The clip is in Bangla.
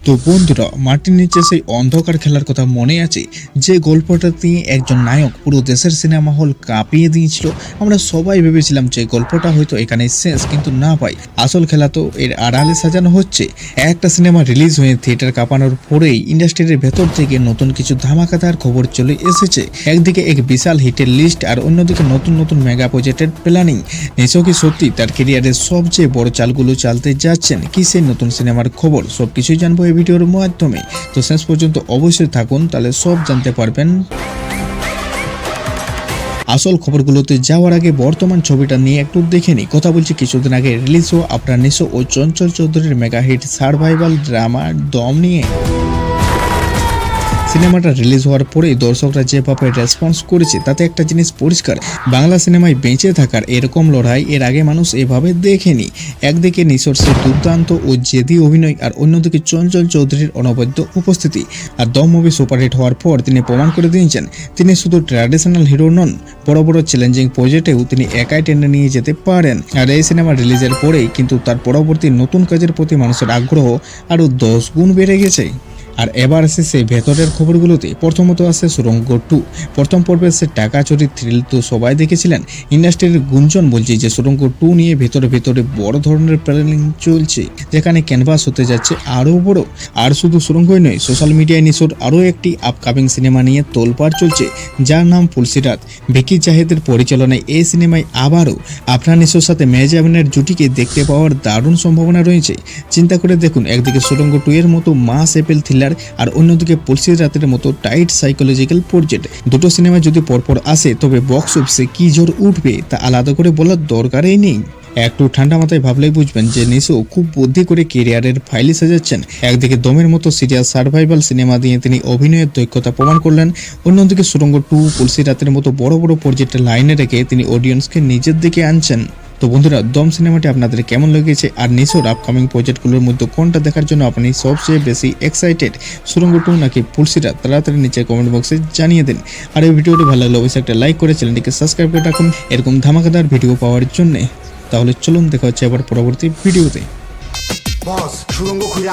তো বন্ধুরা, মাটির নিচে সেই অন্ধকার খেলার কথা মনে আছে? যে গল্পটা দিয়ে একজন নায়ক পুরো দেশের সিনেমা হল কাঁপিয়ে দিয়েছিল। আমরা সবাই ভেবেছিলাম যে গল্পটা হয়তো এখানে শেষ, কিন্তু না ভাই, আসল খেলা তো এর আড়ালে সাজানো হচ্ছে। একটা সিনেমা রিলিজ হয়ে থিয়েটার কাঁপানোর পরেই ইন্ডাস্ট্রির ভেতর থেকে নতুন কিছু ধামাকাদার খবর চলে এসেছে। একদিকে এক বিশাল হিটের লিস্ট, আর অন্যদিকে নতুন নতুন মেগা প্রজেক্টের প্ল্যানিং। নিশো কি সত্যি তার ক্যারিয়ারের সবচেয়ে বড় চালগুলো চালতে যাচ্ছেন? কি সেই নতুন সিনেমার খবর? সবকিছুই জানবো এই ভিডিওর মাধ্যমে। তো শেষ পর্যন্ত অবশ্যই থাকুন, তাহলে সব জানতে পারবেন। আসল খবরগুলোতে যাওয়ার আগে বর্তমান ছবিটা নিয়ে একটু দেখে নিই। কথা বলছি কিছুদিন আগে রিলিজ হওয়া আপনার নিশো ও চঞ্চল চৌধুরীর মেগা হিট সার্ভাইভাল ড্রামা দম নিয়ে। সিনেমাটা রিলিজ হওয়ার পরেই দর্শকরা যেভাবে রেসপন্স করেছে তাতে একটা জিনিস পরিষ্কার, বাংলা সিনেমায় বেঁচে থাকার এরকম লড়াই এর আগে মানুষ এভাবে দেখেনি। একদিকে নিশোর সে দুর্দান্ত ও জেদি অভিনয়, আর অন্যদিকে চঞ্চল চৌধুরীর অনবদ্য উপস্থিতি। আর দম মুভি সুপারহিট হওয়ার পর তিনি প্রমাণ করে দিয়েছেন তিনি শুধু ট্র্যাডিশনাল হিরো নন, বড় বড় চ্যালেঞ্জিং প্রজেক্টেও তিনি একাই টেনে নিয়ে যেতে পারেন। আর এই সিনেমা রিলিজের পরেই কিন্তু তার পরবর্তী নতুন কাজের প্রতি মানুষের আগ্রহ আরও 10 গুণ বেড়ে গেছে। আর এবার আসে সেই ভেতরের খবরগুলোতে। প্রথমত আসে সুরঙ্গ 2। প্রথম পর্বে সে টাকা চুরি থ্রিল তো সবাই দেখেছিলেন। ইন্ডাস্ট্রির গুঞ্জন বলছে যে সুরঙ্গ 2 নিয়ে ভেতরে বড় ধরনের প্ল্যানিং চলছে, যেখানে ক্যানভাস হতে যাচ্ছে আরও বড়। আর শুধু সুরঙ্গই নয়, সোশ্যাল মিডিয়ায় নিশোর আরও একটি আপকামিং সিনেমা নিয়ে তোলপাড় চলছে, যার নাম ফুলসিরাত। ভিকি জাহেদের পরিচালনায় এই সিনেমায় আবারও আপনার নিশোর সাথে মেহজাবিনের জুটিকে দেখতে পাওয়ার দারুণ সম্ভাবনা রয়েছে। চিন্তা করে দেখুন, একদিকে সুরঙ্গ 2 এর মতো মাস এপেল থ্রিলার, আর অন্যদিকে ফুলসিরাতের মতো টাইট সাইকোলজিক্যাল প্রজেক্ট। দুটো সিনেমা যদি পরপর আসে তবে বক্স অফিসে কি জোর উঠবে তা আলাদা করে বলার দরকারই নেই। একটু ঠান্ডা মাথায় ভাবলেই বুঝবেন যে নিশো খুব বুদ্ধি করে কেরিয়ারের ফাইলি সাজাচ্ছেন। একদিকে দমের মতো সিরিয়াস সার্ভাইভাল সিনেমা দিয়ে তিনি অভিনয়ের দক্ষতা প্রমাণ করলেন, অন্যদিকে সুরঙ্গ 2 ফুলসিরাতের মতো বড় বড় প্রজেক্টের লাইনে রেখে তিনি অডিয়েন্সকে নিজের দিকে আনছেন। তো বন্ধুরা, দম সিনেমাটি আপনাদের কেমন লেগেছে, আর নিশোর আপকামিং প্রজেক্টগুলোর মধ্যে কোনটা দেখার জন্য আপনি সবচেয়ে বেশি এক্সাইটেড, সুরঙ্গ 2 নাকি ফুলসিরাত? তাড়াতাড়ি নিচে কমেন্ট বক্সে জানিয়ে দিন। আর এই ভিডিওটি ভালো লাগলে অবশ্যই একটা লাইক করে চ্যানেলটিকে সাবস্ক্রাইব করে রাখুন এরকম ধামাকাদার ভিডিও পাওয়ার জন্য। তাহলে চলুন দেখা হচ্ছে আবার পরবর্তী ভিডিওতে। বস সুরঙ্গ খুঁজে